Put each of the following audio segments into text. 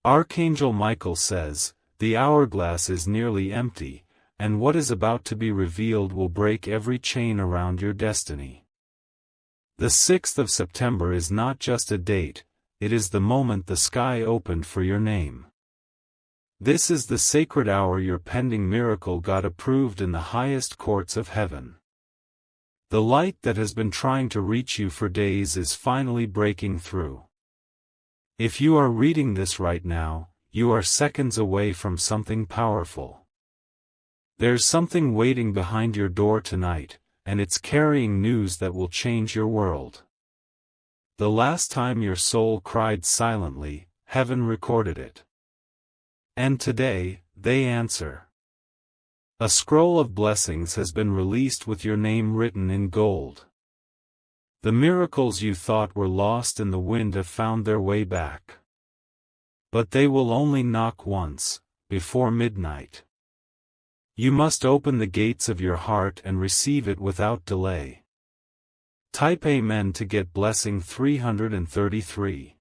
Archangel Michael says, the hourglass is nearly empty, and what is about to be revealed will break every chain around your destiny. The 6th of September is not just a date, it is the moment the sky opened for your name. This is the sacred hour your pending miracle got approved in the highest courts of heaven. The light that has been trying to reach you for days is finally breaking through. If you are reading this right now, you are seconds away from something powerful. There's something waiting behind your door tonight, and it's carrying news that will change your world. The last time your soul cried silently, heaven recorded it. And today, they answer. A scroll of blessings has been released with your name written in gold. The miracles you thought were lost in the wind have found their way back. But they will only knock once, before midnight. You must open the gates of your heart and receive it without delay. Type Amen to get blessing 333.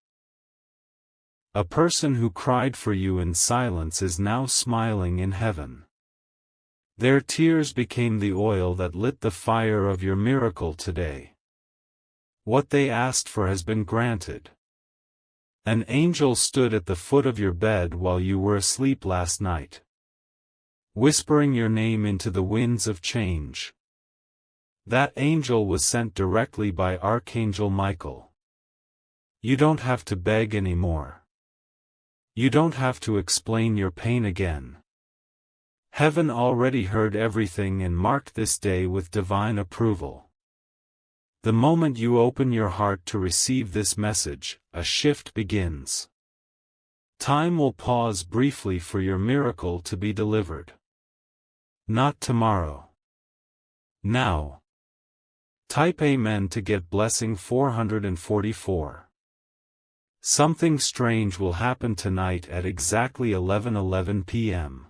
A person who cried for you in silence is now smiling in heaven. Their tears became the oil that lit the fire of your miracle today. What they asked for has been granted. An angel stood at the foot of your bed while you were asleep last night, whispering your name into the winds of change. That angel was sent directly by Archangel Michael. You don't have to beg anymore. You don't have to explain your pain again. Heaven already heard everything and marked this day with divine approval. The moment you open your heart to receive this message, a shift begins. Time will pause briefly for your miracle to be delivered. Not tomorrow. Now. Type Amen to get blessing 444. Something strange will happen tonight at exactly 11:11 p.m.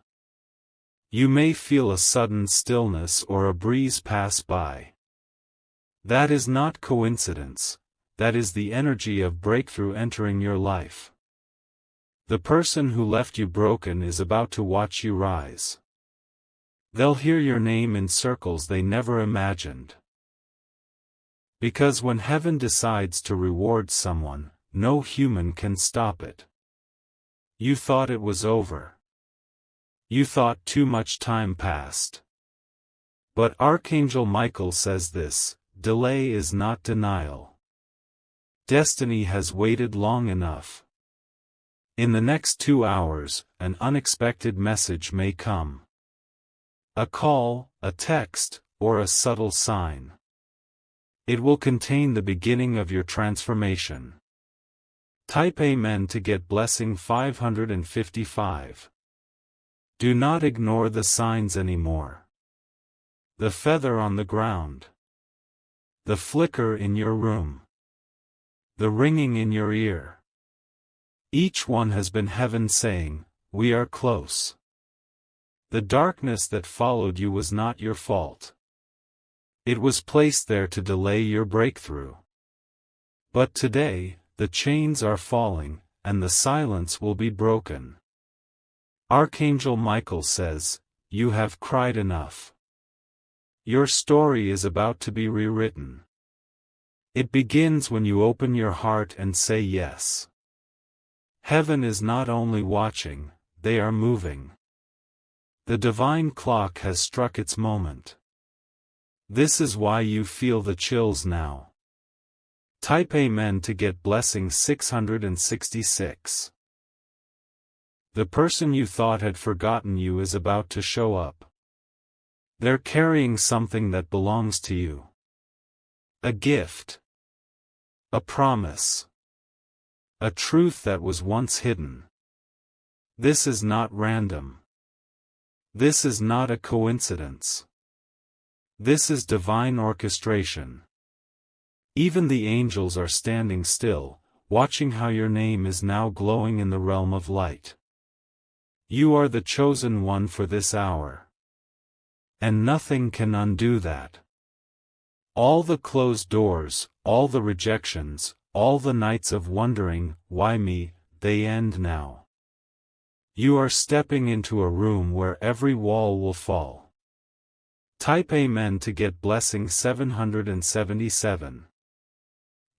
You may feel a sudden stillness or a breeze pass by. That is not coincidence, that is the energy of breakthrough entering your life. The person who left you broken is about to watch you rise. They'll hear your name in circles they never imagined. Because when heaven decides to reward someone, no human can stop it. You thought it was over. You thought too much time passed. But Archangel Michael says this: delay is not denial. Destiny has waited long enough. In the next 2 hours, an unexpected message may come. A call, a text, or a subtle sign. It will contain the beginning of your transformation. Type Amen to get blessing 555. Do not ignore the signs anymore. The feather on the ground. The flicker in your room. The ringing in your ear. Each one has been heaven saying, we are close. The darkness that followed you was not your fault. It was placed there to delay your breakthrough. But today, the chains are falling, and the silence will be broken. Archangel Michael says, you have cried enough. Your story is about to be rewritten. It begins when you open your heart and say yes. Heaven is not only watching, they are moving. The divine clock has struck its moment. This is why you feel the chills now. Type Amen to get blessing 666. The person you thought had forgotten you is about to show up. They're carrying something that belongs to you. A gift. A promise. A truth that was once hidden. This is not random. This is not a coincidence. This is divine orchestration. Even the angels are standing still, watching how your name is now glowing in the realm of light. You are the chosen one for this hour. And nothing can undo that. All the closed doors, all the rejections, all the nights of wondering, why me, they end now. You are stepping into a room where every wall will fall. Type Amen to get blessing 777.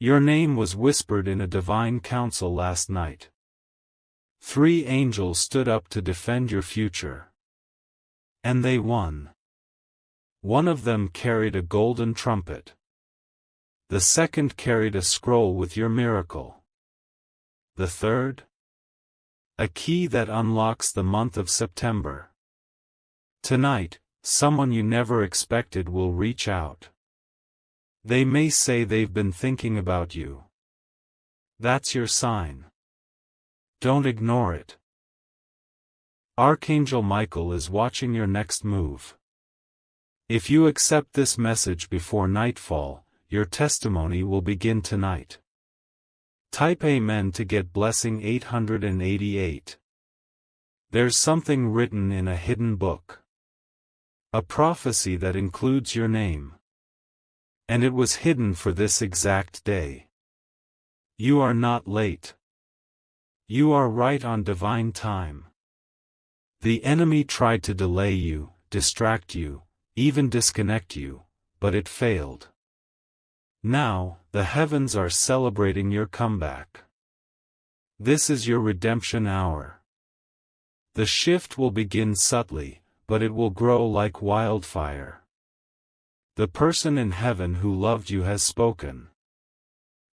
Your name was whispered in a divine council last night. 3 angels stood up to defend your future. And they won. One of them carried a golden trumpet. The second carried a scroll with your miracle. The third? A key that unlocks the month of September. Tonight, someone you never expected will reach out. They may say they've been thinking about you. That's your sign. Don't ignore it. Archangel Michael is watching your next move. If you accept this message before nightfall, your testimony will begin tonight. Type Amen to get blessing 888. There's something written in a hidden book. A prophecy that includes your name. And it was hidden for this exact day. You are not late. You are right on divine time. The enemy tried to delay you, distract you, even disconnect you, but it failed. Now, the heavens are celebrating your comeback. This is your redemption hour. The shift will begin subtly, but it will grow like wildfire. The person in heaven who loved you has spoken.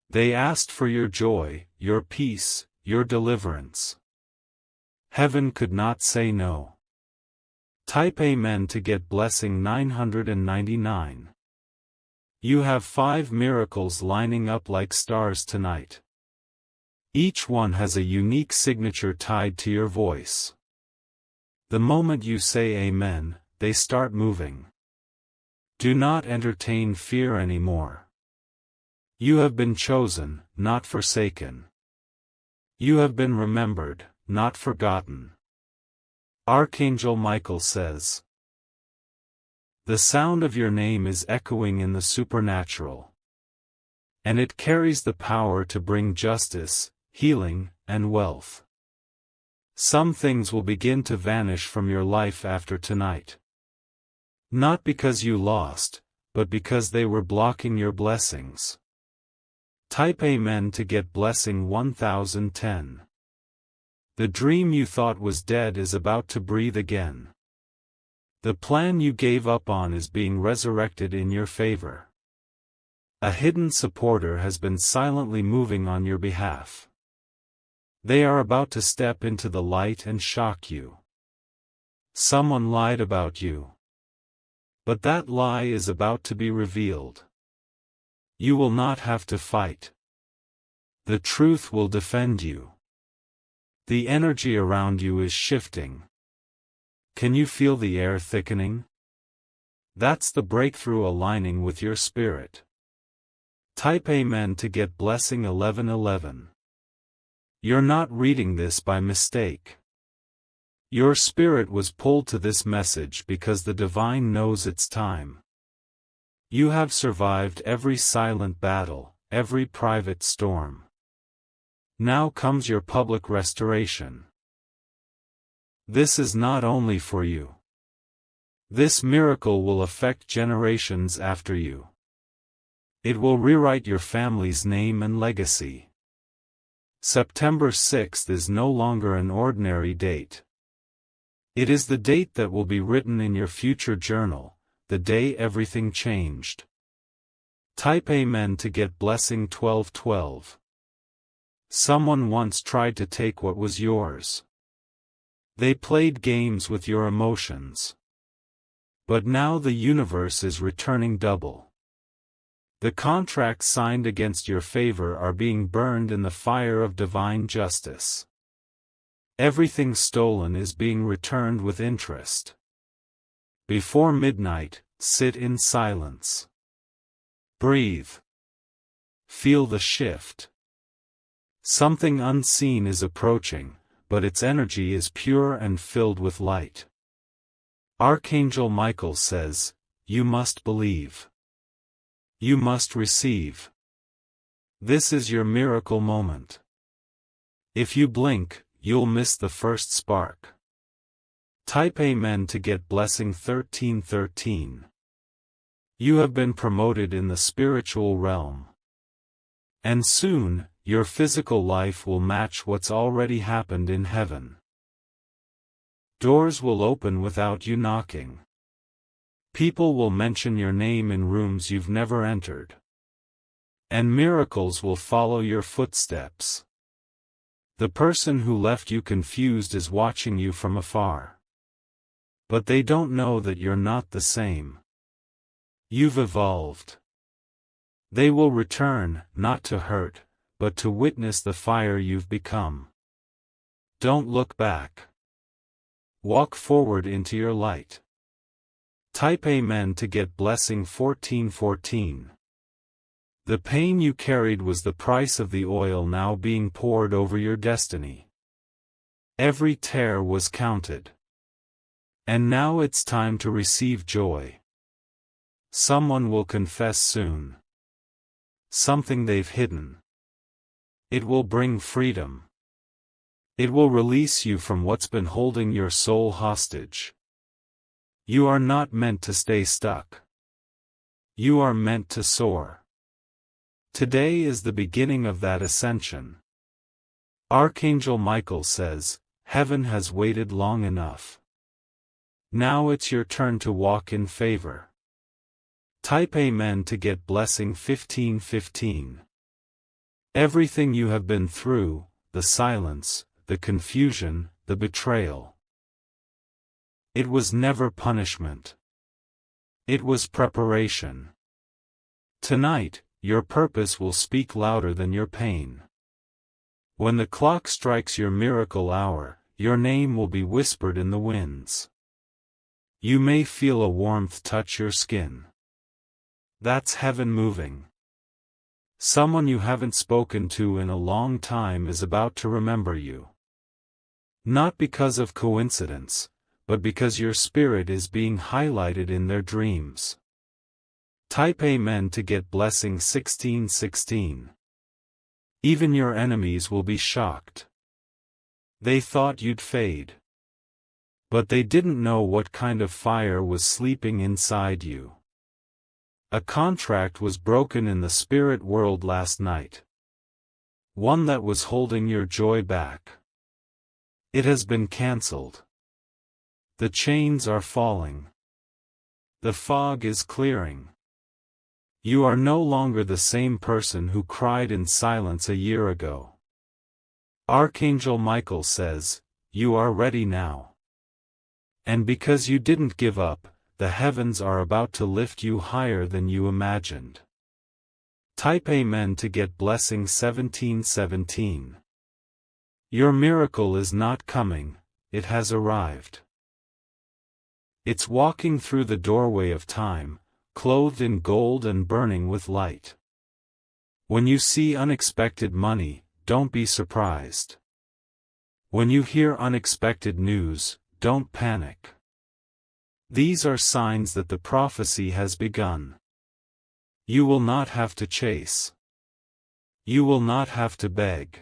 They asked for your joy, your peace, your deliverance. Heaven could not say no. Type Amen to get blessing 999. You have 5 miracles lining up like stars tonight. Each one has a unique signature tied to your voice. The moment you say Amen, they start moving. Do not entertain fear anymore. You have been chosen, not forsaken. You have been remembered, not forgotten. Archangel Michael says. The sound of your name is echoing in the supernatural. And it carries the power to bring justice, healing, and wealth. Some things will begin to vanish from your life after tonight. Not because you lost, but because they were blocking your blessings. Type Amen to get blessing 1010. The dream you thought was dead is about to breathe again. The plan you gave up on is being resurrected in your favor. A hidden supporter has been silently moving on your behalf. They are about to step into the light and shock you. Someone lied about you. But that lie is about to be revealed. You will not have to fight. The truth will defend you. The energy around you is shifting. Can you feel the air thickening? That's the breakthrough aligning with your spirit. Type Amen to get blessing 1111. You're not reading this by mistake. Your spirit was pulled to this message because the divine knows it's time. You have survived every silent battle, every private storm. Now comes your public restoration. This is not only for you. This miracle will affect generations after you. It will rewrite your family's name and legacy. September 6th is no longer an ordinary date. It is the date that will be written in your future journal, the day everything changed. Type Amen to get blessing 1212. Someone once tried to take what was yours. They played games with your emotions. But now the universe is returning double. The contracts signed against your favor are being burned in the fire of divine justice. Everything stolen is being returned with interest. Before midnight, sit in silence. Breathe. Feel the shift. Something unseen is approaching, but its energy is pure and filled with light. Archangel Michael says, you must believe. You must receive. This is your miracle moment. If you blink, you'll miss the first spark. Type Amen to get blessing 1313. You have been promoted in the spiritual realm. And soon, your physical life will match what's already happened in heaven. Doors will open without you knocking. People will mention your name in rooms you've never entered. And miracles will follow your footsteps. The person who left you confused is watching you from afar. But they don't know that you're not the same. You've evolved. They will return, not to hurt, but to witness the fire you've become. Don't look back. Walk forward into your light. Type Amen to get blessing 1414. The pain you carried was the price of the oil now being poured over your destiny. Every tear was counted. And now it's time to receive joy. Someone will confess soon. Something they've hidden. It will bring freedom. It will release you from what's been holding your soul hostage. You are not meant to stay stuck. You are meant to soar. Today is the beginning of that ascension. Archangel Michael says, heaven has waited long enough. Now it's your turn to walk in favor. Type Amen to get blessing 1515. Everything you have been through, the silence, the confusion, the betrayal. It was never punishment. It was preparation. Tonight, your purpose will speak louder than your pain. When the clock strikes your miracle hour, your name will be whispered in the winds. You may feel a warmth touch your skin. That's heaven moving. Someone you haven't spoken to in a long time is about to remember you. Not because of coincidence, but because your spirit is being highlighted in their dreams. Type Amen to get blessing 1616. Even your enemies will be shocked. They thought you'd fade. But they didn't know what kind of fire was sleeping inside you. A contract was broken in the spirit world last night. One that was holding your joy back. It has been cancelled. The chains are falling. The fog is clearing. You are no longer the same person who cried in silence a year ago. Archangel Michael says, you are ready now. And because you didn't give up, the heavens are about to lift you higher than you imagined. Type Amen to get blessing 1717. Your miracle is not coming, it has arrived. It's walking through the doorway of time, clothed in gold and burning with light. When you see unexpected money, don't be surprised. When you hear unexpected news, don't panic. These are signs that the prophecy has begun. You will not have to chase. You will not have to beg.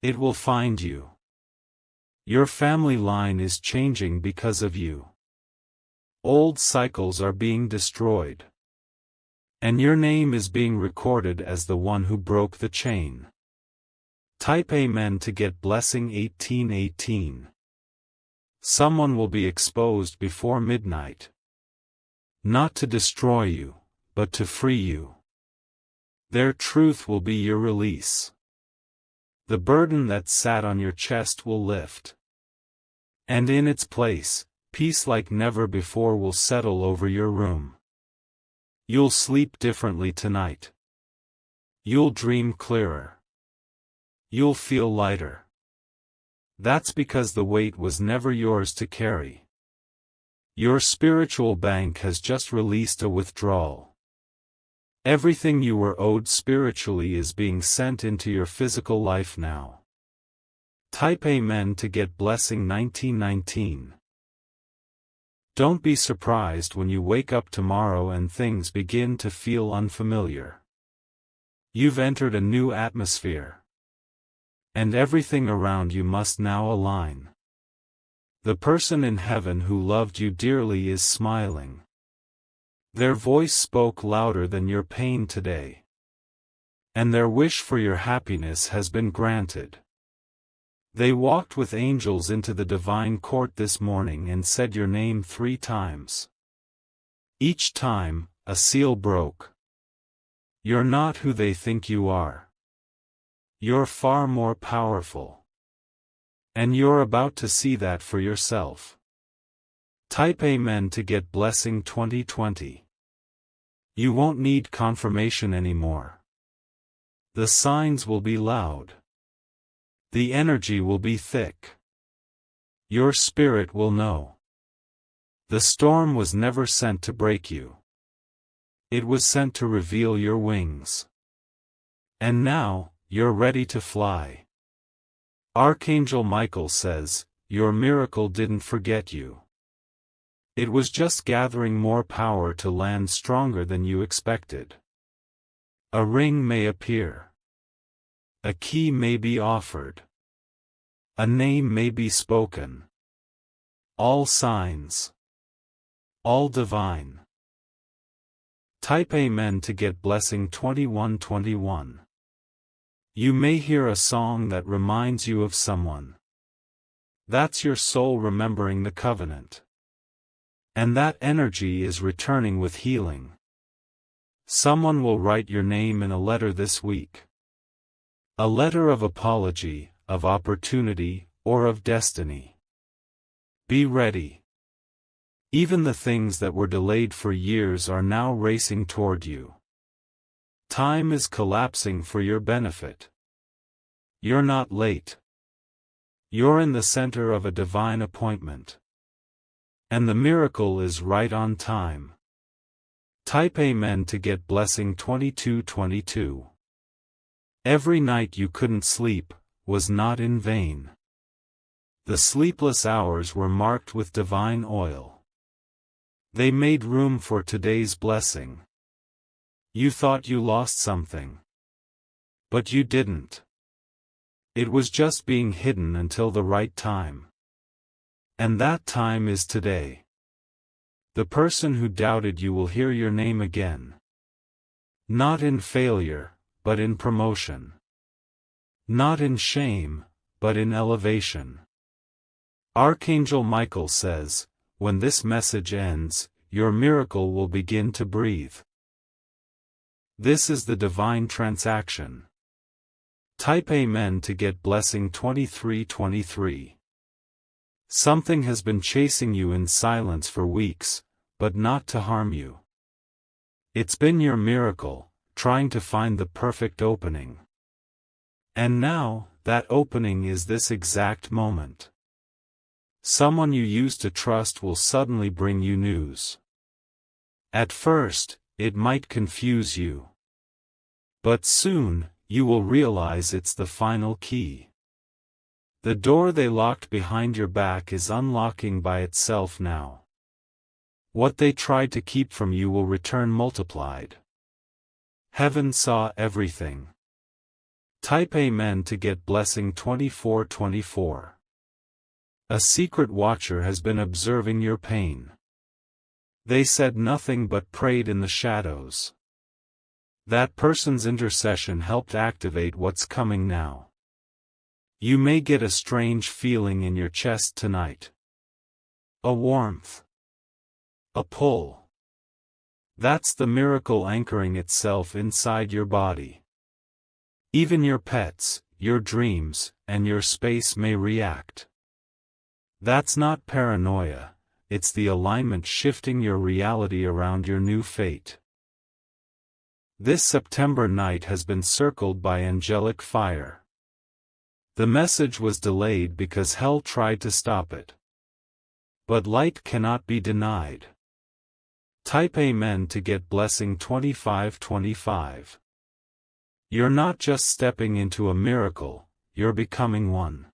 It will find you. Your family line is changing because of you. Old cycles are being destroyed. And your name is being recorded as the one who broke the chain. Type Amen to get blessing 1818. Someone will be exposed before midnight. Not to destroy you, but to free you. Their truth will be your release. The burden that sat on your chest will lift. And in its place, peace like never before will settle over your room. You'll sleep differently tonight. You'll dream clearer. You'll feel lighter. That's because the weight was never yours to carry. Your spiritual bank has just released a withdrawal. Everything you were owed spiritually is being sent into your physical life now. Type Amen to get blessing 1919. Don't be surprised when you wake up tomorrow and things begin to feel unfamiliar. You've entered a new atmosphere. and everything around you must now align. The person in heaven who loved you dearly is smiling. Their voice spoke louder than your pain today. And their wish for your happiness has been granted. They walked with angels into the divine court this morning and said your name 3 times. Each time, a seal broke. You're not who they think you are. You're far more powerful. And you're about to see that for yourself. Type Amen to get blessing 2020. You won't need confirmation anymore. The signs will be loud. The energy will be thick. Your spirit will know. The storm was never sent to break you. It was sent to reveal your wings. And now, you're ready to fly. Archangel Michael says, your miracle didn't forget you. It was just gathering more power to land stronger than you expected. A ring may appear. A key may be offered. A name may be spoken. All signs. All divine. Type Amen to get blessing 2121. You may hear a song that reminds you of someone. That's your soul remembering the covenant. And that energy is returning with healing. Someone will write your name in a letter this week. A letter of apology, of opportunity, or of destiny. Be ready. Even the things that were delayed for years are now racing toward you. Time is collapsing for your benefit. You're not late. You're in the center of a divine appointment. And the miracle is right on time. Type Amen to get blessing 2222. Every night you couldn't sleep was not in vain. The sleepless hours were marked with divine oil. They made room for today's blessing. You thought you lost something. But you didn't. It was just being hidden until the right time. And that time is today. The person who doubted you will hear your name again. Not in failure, but in promotion. Not in shame, but in elevation. Archangel Michael says, when this message ends, your miracle will begin to breathe. This is the divine transaction. Type Amen to get blessing 2323. Something has been chasing you in silence for weeks, but not to harm you. It's been your miracle, trying to find the perfect opening. And now, that opening is this exact moment. Someone you used to trust will suddenly bring you news. At first, it might confuse you. But soon, you will realize it's the final key. The door they locked behind your back is unlocking by itself now. What they tried to keep from you will return multiplied. Heaven saw everything. Type Amen to get blessing 2424. A secret watcher has been observing your pain. They said nothing but prayed in the shadows. That person's intercession helped activate what's coming now. You may get a strange feeling in your chest tonight. A warmth. A pull. That's the miracle anchoring itself inside your body. Even your pets, your dreams, and your space may react. That's not paranoia, it's the alignment shifting your reality around your new fate. This September night has been circled by angelic fire. The message was delayed because hell tried to stop it. But light cannot be denied. Type Amen to get blessing 2525. You're not just stepping into a miracle, you're becoming one.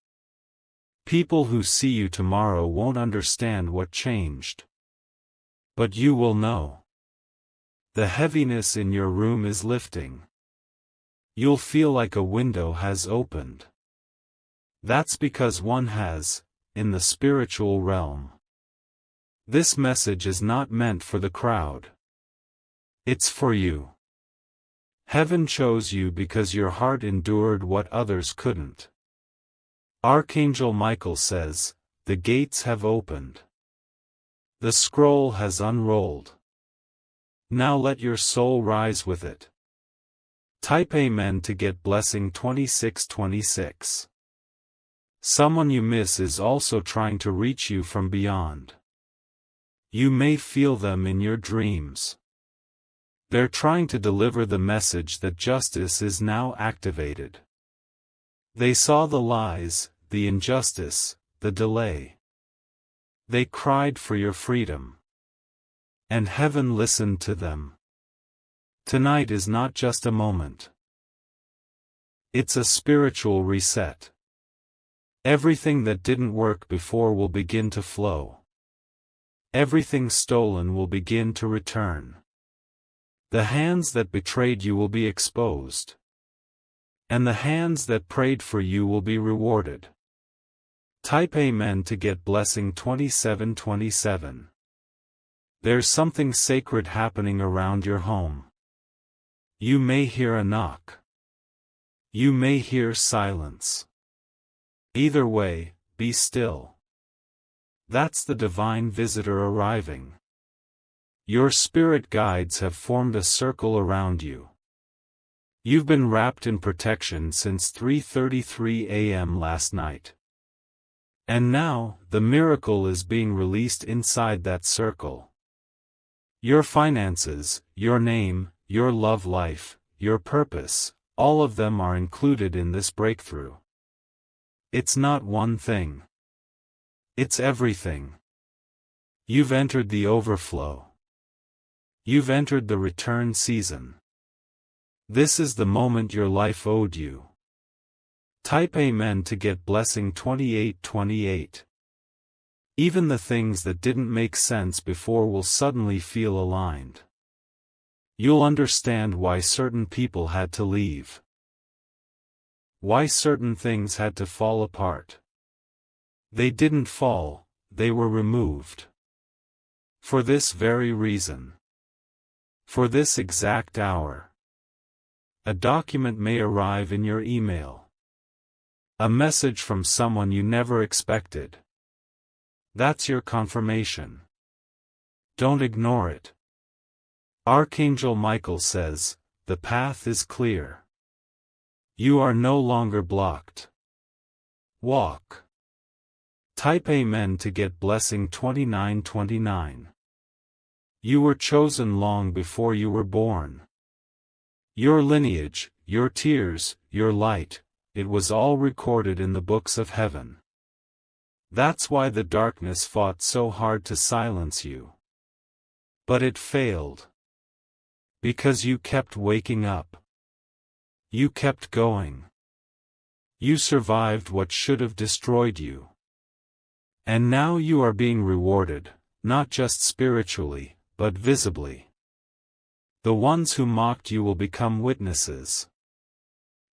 People who see you tomorrow won't understand what changed. But you will know. The heaviness in your room is lifting. You'll feel like a window has opened. That's because one has, in the spiritual realm. This message is not meant for the crowd. It's for you. Heaven chose you because your heart endured what others couldn't. Archangel Michael says, the gates have opened. The scroll has unrolled. Now let your soul rise with it. Type Amen to get blessing 2626. Someone you miss is also trying to reach you from beyond. You may feel them in your dreams. They're trying to deliver the message that justice is now activated. They saw the lies, the injustice, the delay. They cried for your freedom. And heaven listened to them. Tonight is not just a moment. It's a spiritual reset. Everything that didn't work before will begin to flow. Everything stolen will begin to return. The hands that betrayed you will be exposed. And the hands that prayed for you will be rewarded. Type Amen to get blessing 2727. There's something sacred happening around your home. You may hear a knock. You may hear silence. Either way, be still. That's the divine visitor arriving. Your spirit guides have formed a circle around you. You've been wrapped in protection since 3:33 a.m. last night. And now, the miracle is being released inside that circle. Your finances, your name, your love life, your purpose, all of them are included in this breakthrough. It's not one thing. It's everything. You've entered the overflow. You've entered the return season. This is the moment your life owed you. Type Amen to get blessing 2828. Even the things that didn't make sense before will suddenly feel aligned. You'll understand why certain people had to leave. Why certain things had to fall apart. They didn't fall, they were removed. For this very reason. For this exact hour. A document may arrive in your email. A message from someone you never expected. That's your confirmation. Don't ignore it. Archangel Michael says, the path is clear. You are no longer blocked. Walk. Type Amen to get blessing 2929. You were chosen long before you were born. Your lineage, your tears, your light, it was all recorded in the books of heaven. That's why the darkness fought so hard to silence you. But it failed. Because you kept waking up. You kept going. You survived what should have destroyed you. And now you are being rewarded, not just spiritually, but visibly. The ones who mocked you will become witnesses.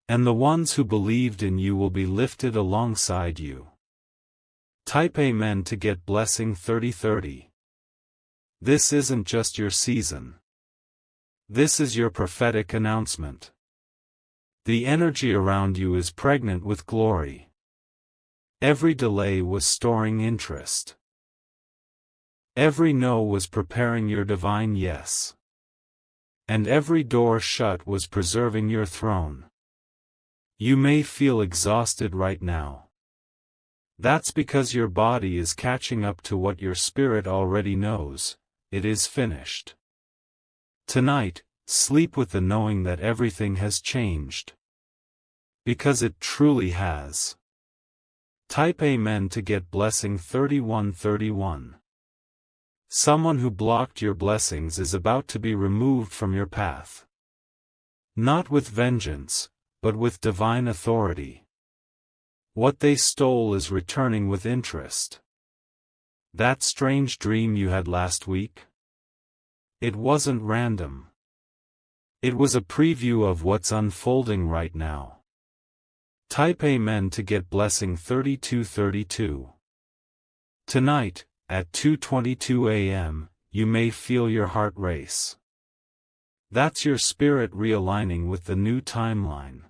And the ones who believed in you will be lifted alongside you. Type Amen to get blessing 3030. This isn't just your season. This is your prophetic announcement. The energy around you is pregnant with glory. Every delay was storing interest. Every no was preparing your divine yes. And every door shut was preserving your throne. You may feel exhausted right now. That's because your body is catching up to what your spirit already knows. It is finished. Tonight, sleep with the knowing that everything has changed. Because it truly has. Type Amen to get blessing 3131. Someone who blocked your blessings is about to be removed from your path. Not with vengeance, but with divine authority. What they stole is returning with interest. That strange dream you had last week? It wasn't random. It was a preview of what's unfolding right now. Type Amen to get blessing 3232. Tonight, at 2:22 a.m., you may feel your heart race. That's your spirit realigning with the new timeline.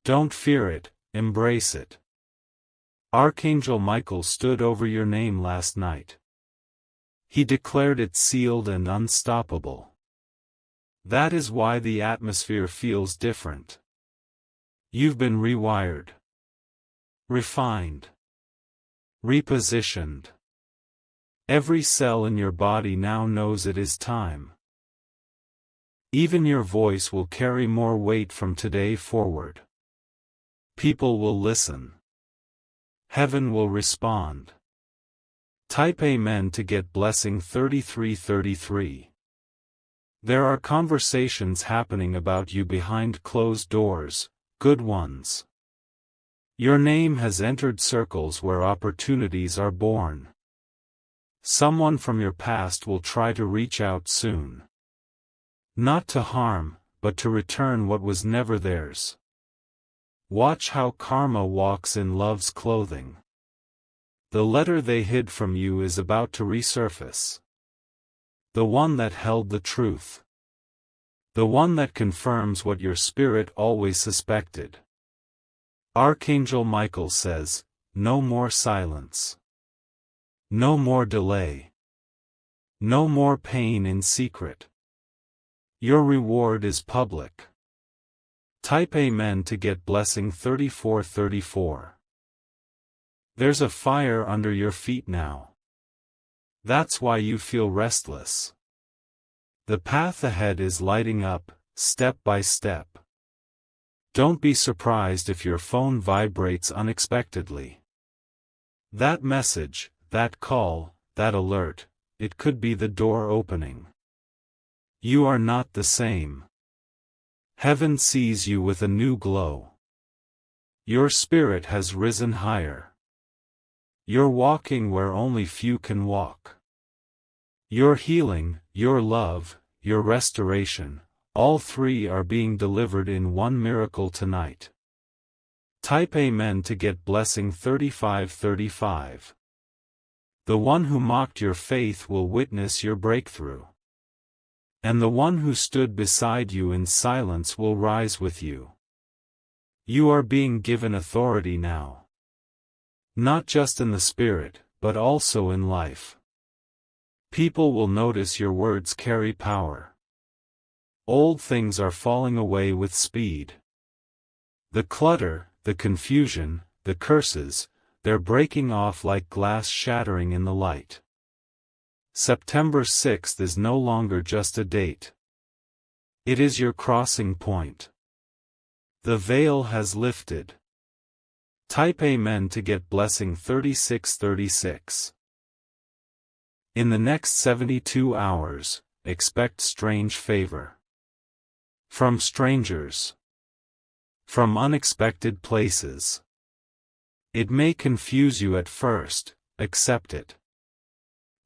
Don't fear it, embrace it. Archangel Michael stood over your name last night. He declared it sealed and unstoppable. That is why the atmosphere feels different. You've been rewired, refined, repositioned. Every cell in your body now knows it is time. Even your voice will carry more weight from today forward. People will listen. Heaven will respond. Type Amen to get blessing 3333. There are conversations happening about you behind closed doors, good ones. Your name has entered circles where opportunities are born. Someone from your past will try to reach out soon. Not to harm, but to return what was never theirs. Watch how karma walks in love's clothing. The letter they hid from you is about to resurface. The one that held the truth. The one that confirms what your spirit always suspected. Archangel Michael says, no more silence. No more delay. No more pain in secret. Your reward is public. Type Amen to get blessing 3434. There's a fire under your feet now. That's why you feel restless. The path ahead is lighting up, step by step. Don't be surprised if your phone vibrates unexpectedly. That message, that call, that alert, it could be the door opening. You are not the same. Heaven sees you with a new glow. Your spirit has risen higher. You're walking where only few can walk. Your healing, your love, your restoration, all three are being delivered in one miracle tonight. Type Amen to get blessing 3535. The one who mocked your faith will witness your breakthrough. And the one who stood beside you in silence will rise with you. You are being given authority now. Not just in the spirit, but also in life. People will notice your words carry power. Old things are falling away with speed. The clutter, the confusion, the curses, they're breaking off like glass shattering in the light. September 6th is no longer just a date. It is your crossing point. The veil has lifted. Type Amen to get blessing 3636. In the next 72 hours, expect strange favor. From strangers. From unexpected places. It may confuse you at first, accept it.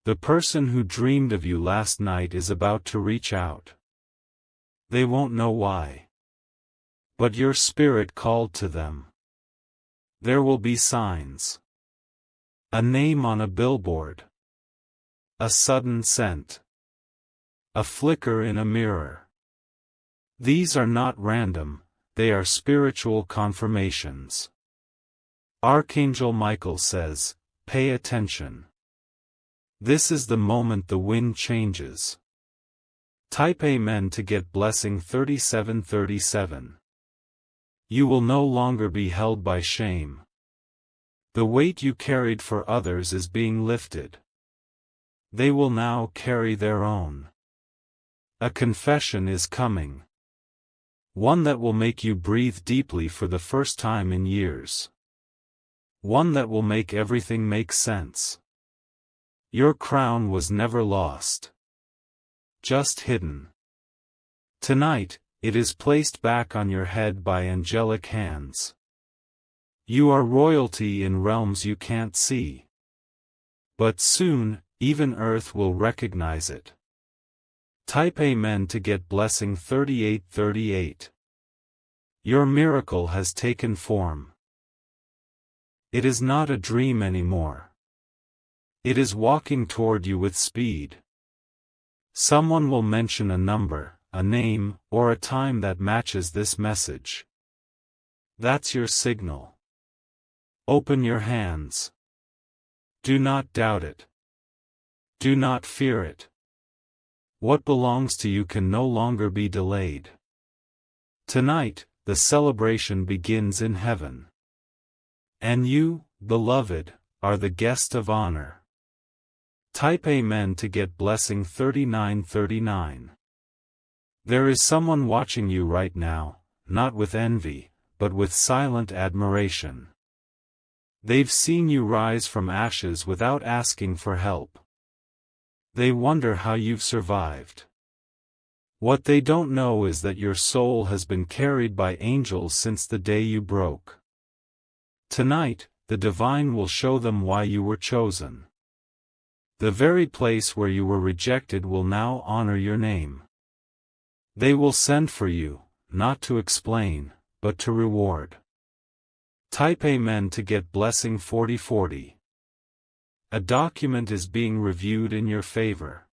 The person who dreamed of you last night is about to reach out. They won't know why. But your spirit called to them. There will be signs. A name on a billboard. A sudden scent. A flicker in a mirror. These are not random, they are spiritual confirmations. Archangel Michael says, pay attention. This is the moment the wind changes. Type Amen to get blessing 3737. You will no longer be held by shame. The weight you carried for others is being lifted. They will now carry their own. A confession is coming. One that will make you breathe deeply for the first time in years. One that will make everything make sense. Your crown was never lost. Just hidden. Tonight, it is placed back on your head by angelic hands. You are royalty in realms you can't see. But soon, even Earth will recognize it. Type Amen to get blessing 3838. Your miracle has taken form. It is not a dream anymore. It is walking toward you with speed. Someone will mention a number, a name, or a time that matches this message. That's your signal. Open your hands. Do not doubt it. Do not fear it. What belongs to you can no longer be delayed. Tonight, the celebration begins in heaven. And you, beloved, are the guest of honor. Type Amen to get blessing 3939. There is someone watching you right now, not with envy, but with silent admiration. They've seen you rise from ashes without asking for help. They wonder how you've survived. What they don't know is that your soul has been carried by angels since the day you broke. Tonight, the divine will show them why you were chosen. The very place where you were rejected will now honor your name. They will send for you, not to explain, but to reward. Type Amen to get blessing 4040. A document is being reviewed in your favor.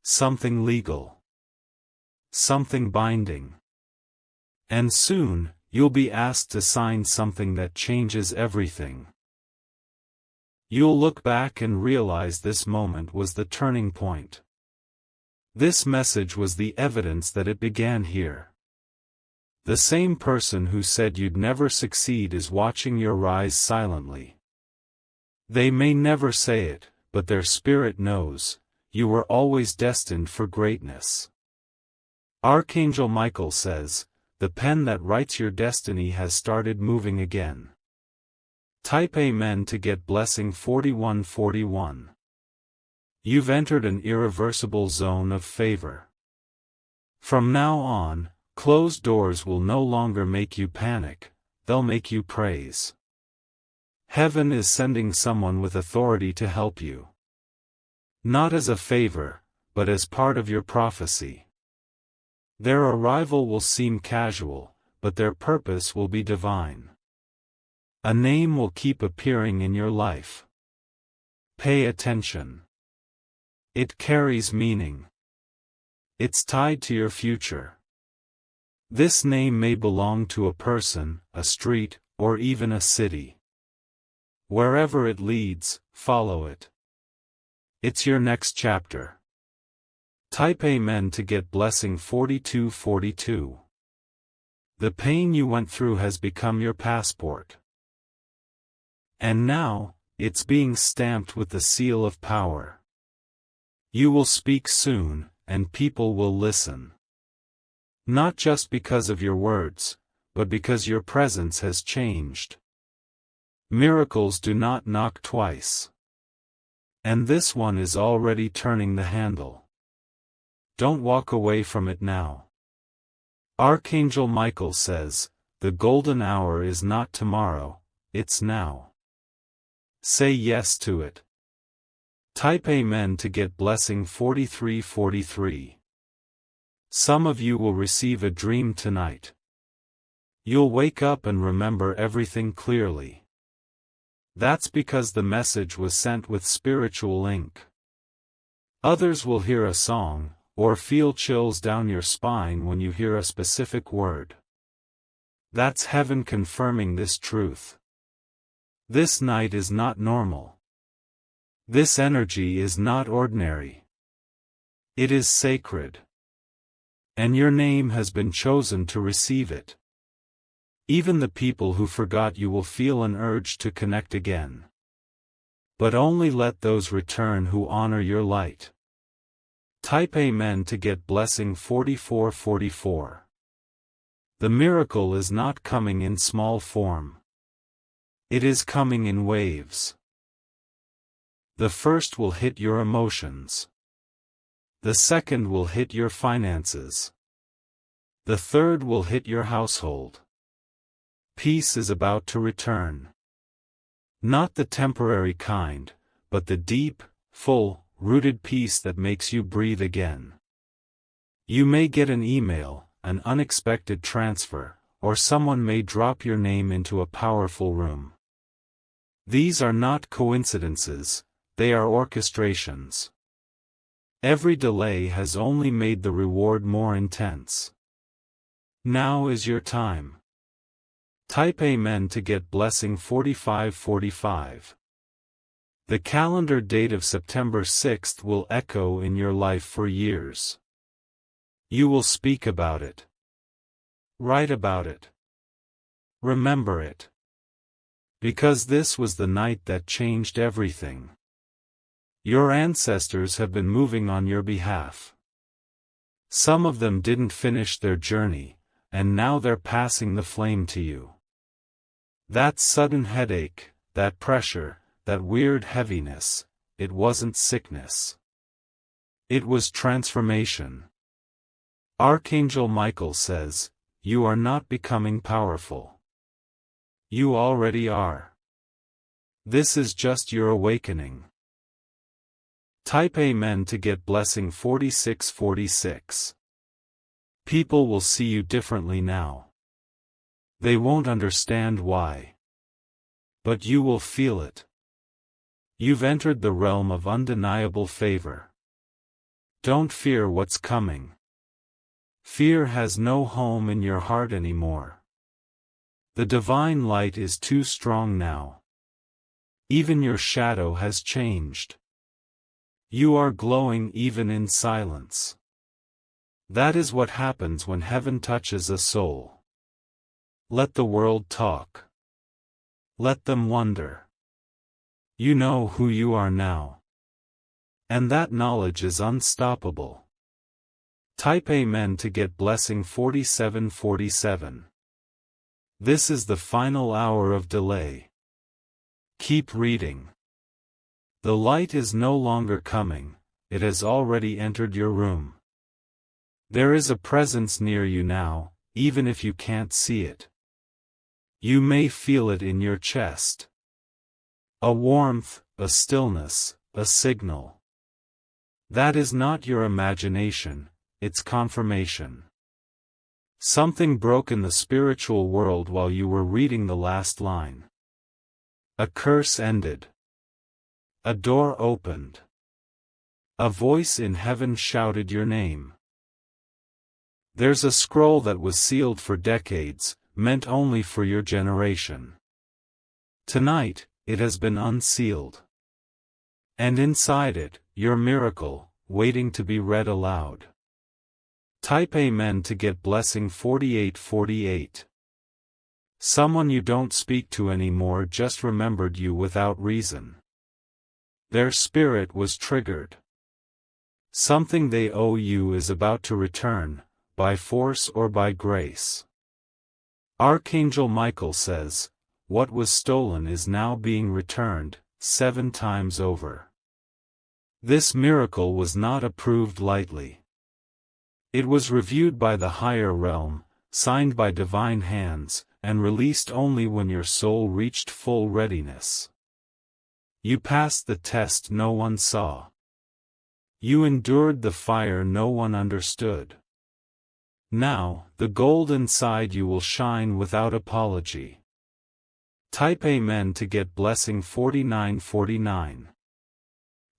Something legal. Something binding. And soon, you'll be asked to sign something that changes everything. You'll look back and realize this moment was the turning point. This message was the evidence that it began here. The same person who said you'd never succeed is watching your rise silently. They may never say it, but their spirit knows, you were always destined for greatness. Archangel Michael says, the pen that writes your destiny has started moving again. Type Amen to get blessing 4141. You've entered an irreversible zone of favor. From now on, closed doors will no longer make you panic, they'll make you praise. Heaven is sending someone with authority to help you. Not as a favor, but as part of your prophecy. Their arrival will seem casual, but their purpose will be divine. A name will keep appearing in your life. Pay attention. It carries meaning. It's tied to your future. This name may belong to a person, a street, or even a city. Wherever it leads, follow it. It's your next chapter. Type Amen to get blessing 4242. The pain you went through has become your passport. And now, it's being stamped with the seal of power. You will speak soon, and people will listen. Not just because of your words, but because your presence has changed. Miracles do not knock twice. And this one is already turning the handle. Don't walk away from it now. Archangel Michael says, the golden hour is not tomorrow, it's now. Say yes to it. Type Amen to get blessing 4343. Some of you will receive a dream tonight. You'll wake up and remember everything clearly. That's because the message was sent with spiritual ink. Others will hear a song, or feel chills down your spine when you hear a specific word. That's heaven confirming this truth. This night is not normal. This energy is not ordinary. It is sacred. And your name has been chosen to receive it. Even the people who forgot you will feel an urge to connect again. But only let those return who honor your light. Type Amen to get blessing 4444. The miracle is not coming in small form. It is coming in waves. The first will hit your emotions. The second will hit your finances. The third will hit your household. Peace is about to return. Not the temporary kind, but the deep, full, rooted peace that makes you breathe again. You may get an email, an unexpected transfer, or someone may drop your name into a powerful room. These are not coincidences, they are orchestrations. Every delay has only made the reward more intense. Now is your time. Type Amen to get blessing 4545. The calendar date of September 6th will echo in your life for years. You will speak about it. Write about it. Remember it. Because this was the night that changed everything. Your ancestors have been moving on your behalf. Some of them didn't finish their journey, and now they're passing the flame to you. That sudden headache, that pressure, that weird heaviness, it wasn't sickness. It was transformation. Archangel Michael says, you are not becoming powerful. You already are. This is just your awakening. Type Amen to get blessing 4646. People will see you differently now. They won't understand why. But you will feel it. You've entered the realm of undeniable favor. Don't fear what's coming. Fear has no home in your heart anymore. The divine light is too strong now. Even your shadow has changed. You are glowing even in silence. That is what happens when heaven touches a soul. Let the world talk. Let them wonder. You know who you are now. And that knowledge is unstoppable. Type Amen to get blessing 4747. This is the final hour of delay. Keep reading. The light is no longer coming, it has already entered your room. There is a presence near you now, even if you can't see it. You may feel it in your chest. A warmth, a stillness, a signal. That is not your imagination, it's confirmation. Something broke in the spiritual world while you were reading the last line. A curse ended. A door opened. A voice in heaven shouted your name. There's a scroll that was sealed for decades, meant only for your generation. Tonight, it has been unsealed. And inside it, your miracle, waiting to be read aloud. Type Amen to get blessing 4848. Someone you don't speak to anymore just remembered you without reason. Their spirit was triggered. Something they owe you is about to return, by force or by grace. Archangel Michael says, what was stolen is now being returned, 7 times over. This miracle was not approved lightly. It was reviewed by the higher realm, signed by divine hands, and released only when your soul reached full readiness. You passed the test no one saw. You endured the fire no one understood. Now, the gold inside you will shine without apology. Type Amen to get blessing 4949.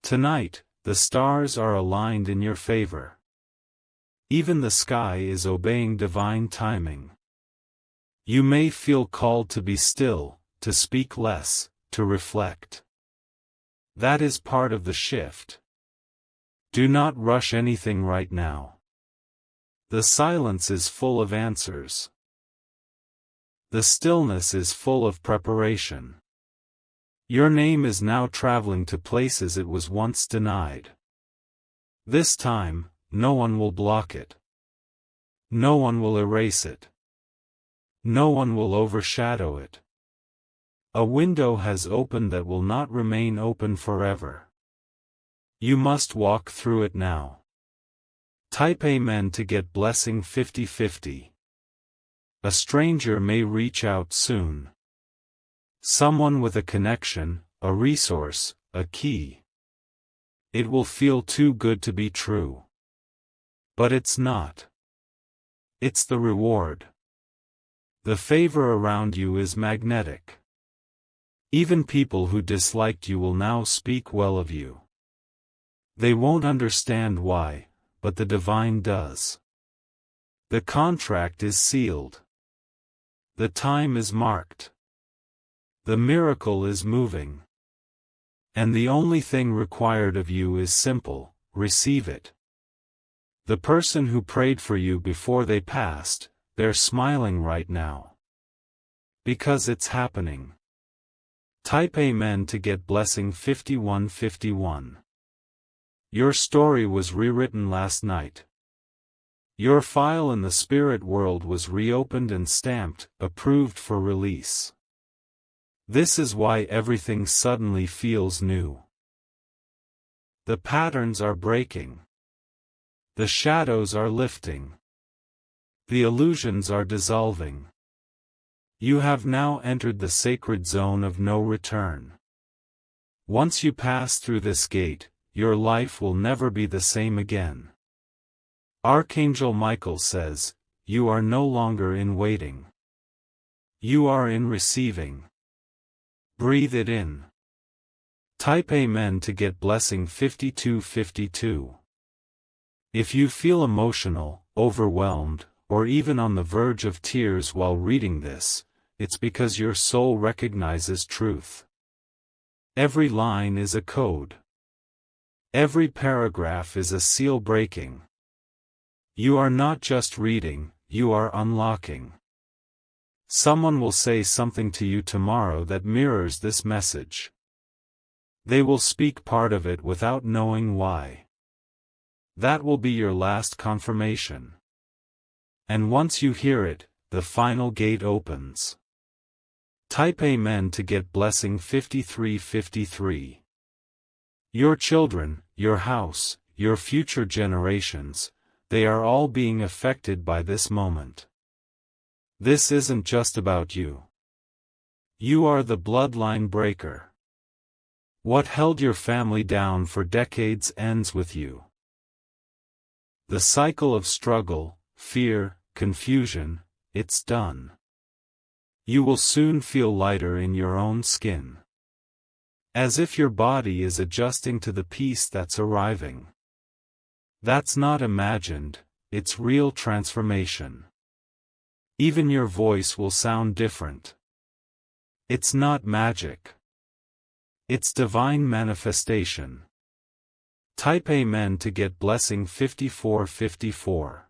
Tonight, the stars are aligned in your favor. Even the sky is obeying divine timing. You may feel called to be still, to speak less, to reflect. That is part of the shift. Do not rush anything right now. The silence is full of answers. The stillness is full of preparation. Your name is now traveling to places it was once denied. This time, no one will block it. No one will erase it. No one will overshadow it. A window has opened that will not remain open forever. You must walk through it now. Type Amen to get blessing 5050. A stranger may reach out soon. Someone with a connection, a resource, a key. It will feel too good to be true. But it's not. It's the reward. The favor around you is magnetic. Even people who disliked you will now speak well of you. They won't understand why, but the divine does. The contract is sealed. The time is marked. The miracle is moving. And the only thing required of you is simple: receive it. The person who prayed for you before they passed, they're smiling right now. Because it's happening. Type Amen to get blessing 5151. Your story was rewritten last night. Your file in the spirit world was reopened and stamped, approved for release. This is why everything suddenly feels new. The patterns are breaking. The shadows are lifting. The illusions are dissolving. You have now entered the sacred zone of no return. Once you pass through this gate, your life will never be the same again. Archangel Michael says, you are no longer in waiting. You are in receiving. Breathe it in. Type Amen to get blessing 5252. If you feel emotional, overwhelmed, or even on the verge of tears while reading this, it's because your soul recognizes truth. Every line is a code. Every paragraph is a seal breaking. You are not just reading, you are unlocking. Someone will say something to you tomorrow that mirrors this message. They will speak part of it without knowing why. That will be your last confirmation. And once you hear it, the final gate opens. Type Amen to get blessing 5353. Your children, your house, your future generations, they are all being affected by this moment. This isn't just about you. You are the bloodline breaker. What held your family down for decades ends with you. The cycle of struggle, fear, confusion, it's done. You will soon feel lighter in your own skin. As if your body is adjusting to the peace that's arriving. That's not imagined, it's real transformation. Even your voice will sound different. It's not magic. It's divine manifestation. Type Amen to get blessing 5454.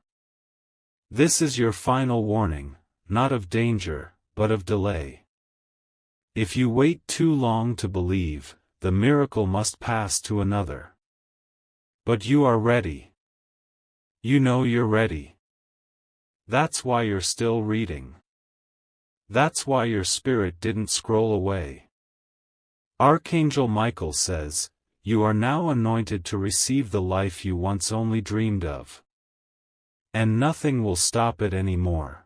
This is your final warning, not of danger, but of delay. If you wait too long to believe, the miracle must pass to another. But you are ready. You know you're ready. That's why you're still reading. That's why your spirit didn't scroll away. Archangel Michael says, you are now anointed to receive the life you once only dreamed of. And nothing will stop it anymore.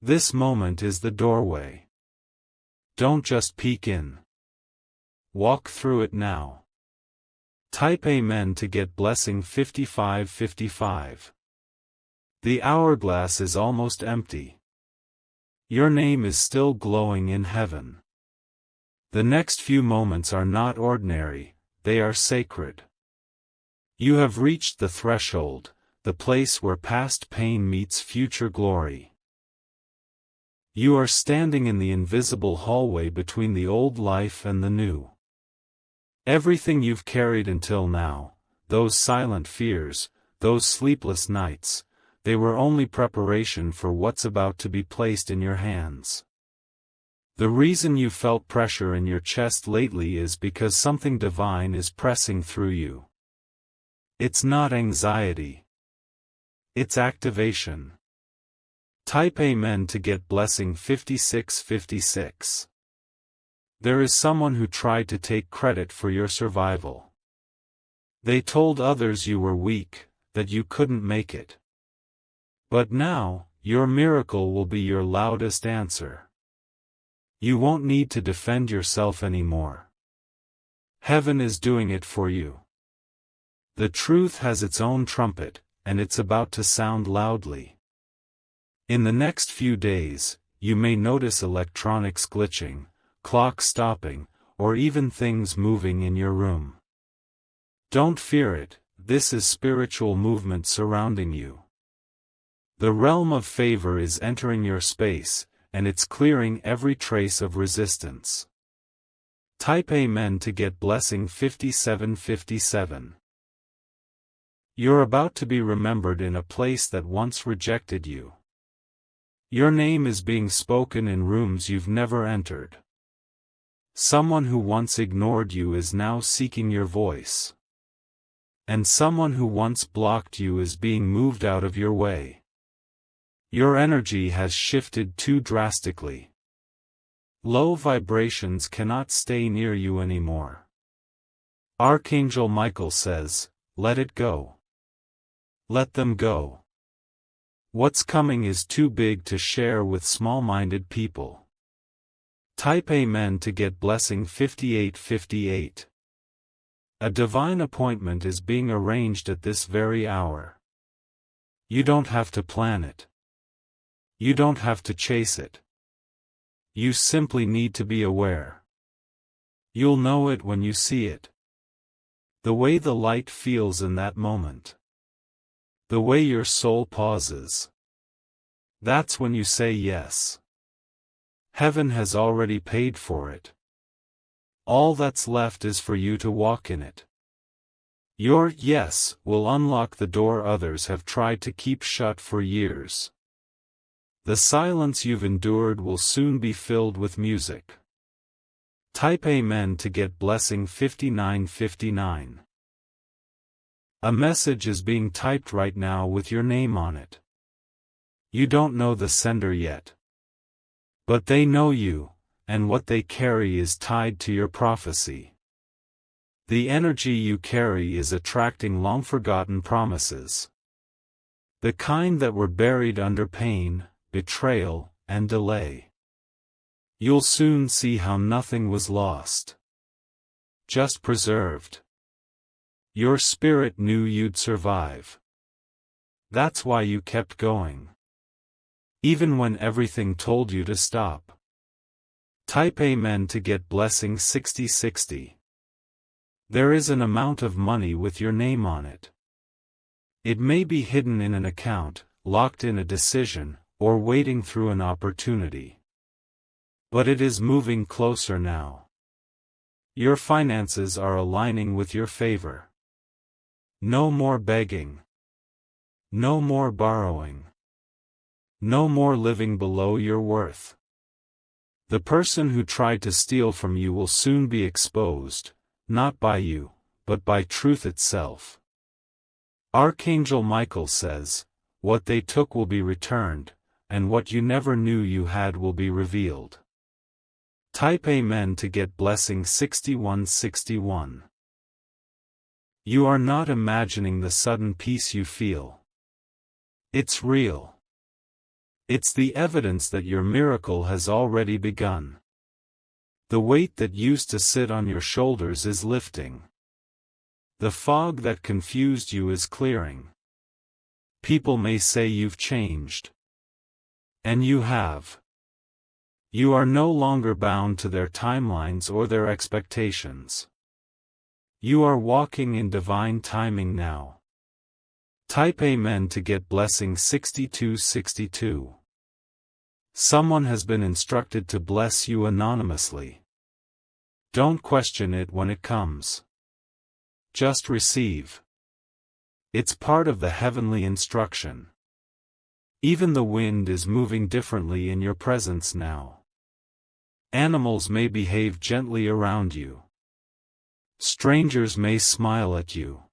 This moment is the doorway. Don't just peek in. Walk through it now. Type Amen to get blessing 5555. The hourglass is almost empty. Your name is still glowing in heaven. The next few moments are not ordinary, they are sacred. You have reached the threshold, the place where past pain meets future glory. You are standing in the invisible hallway between the old life and the new. Everything you've carried until now, those silent fears, those sleepless nights, they were only preparation for what's about to be placed in your hands. The reason you felt pressure in your chest lately is because something divine is pressing through you. It's not anxiety. It's activation. Type Amen to get blessing 5656. There is someone who tried to take credit for your survival. They told others you were weak, that you couldn't make it. But now, your miracle will be your loudest answer. You won't need to defend yourself anymore. Heaven is doing it for you. The truth has its own trumpet, and it's about to sound loudly. In the next few days, you may notice electronics glitching, clocks stopping, or even things moving in your room. Don't fear it, this is spiritual movement surrounding you. The realm of favor is entering your space, and it's clearing every trace of resistance. Type Amen to get blessing 5757. You're about to be remembered in a place that once rejected you. Your name is being spoken in rooms you've never entered. Someone who once ignored you is now seeking your voice. And someone who once blocked you is being moved out of your way. Your energy has shifted too drastically. Low vibrations cannot stay near you anymore. Archangel Michael says, let it go. Let them go. What's coming is too big to share with small-minded people. Type Amen to get blessing 5858. A divine appointment is being arranged at this very hour. You don't have to plan it. You don't have to chase it. You simply need to be aware. You'll know it when you see it. The way the light feels in that moment. The way your soul pauses. That's when you say yes. Heaven has already paid for it. All that's left is for you to walk in it. Your yes will unlock the door others have tried to keep shut for years. The silence you've endured will soon be filled with music. Type Amen to get blessing 5959. A message is being typed right now with your name on it. You don't know the sender yet. But they know you, and what they carry is tied to your prophecy. The energy you carry is attracting long-forgotten promises. The kind that were buried under pain, betrayal, and delay. You'll soon see how nothing was lost. Just preserved. Your spirit knew you'd survive. That's why you kept going. Even when everything told you to stop. Type Amen to get blessing 6060. There is an amount of money with your name on it. It may be hidden in an account, locked in a decision, or waiting through an opportunity. But it is moving closer now. Your finances are aligning with your favor. No more begging. No more borrowing. No more living below your worth. The person who tried to steal from you will soon be exposed, not by you, but by truth itself. Archangel Michael says, what they took will be returned, and what you never knew you had will be revealed. Type Amen to get blessing 6161. You are not imagining the sudden peace you feel. It's real. It's the evidence that your miracle has already begun. The weight that used to sit on your shoulders is lifting. The fog that confused you is clearing. People may say you've changed. And you have. You are no longer bound to their timelines or their expectations. You are walking in divine timing now. Type Amen to get blessing 6262. Someone has been instructed to bless you anonymously. Don't question it when it comes. Just receive. It's part of the heavenly instruction. Even the wind is moving differently in your presence now. Animals may behave gently around you. Strangers may smile at you.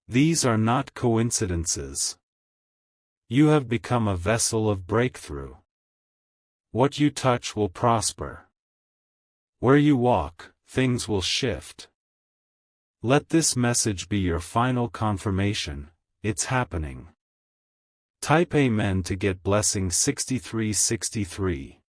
These are not coincidences. You have become a vessel of breakthrough. What you touch will prosper. Where you walk, things will shift. Let this message be your final confirmation, it's happening. Type Amen to get blessing 6363.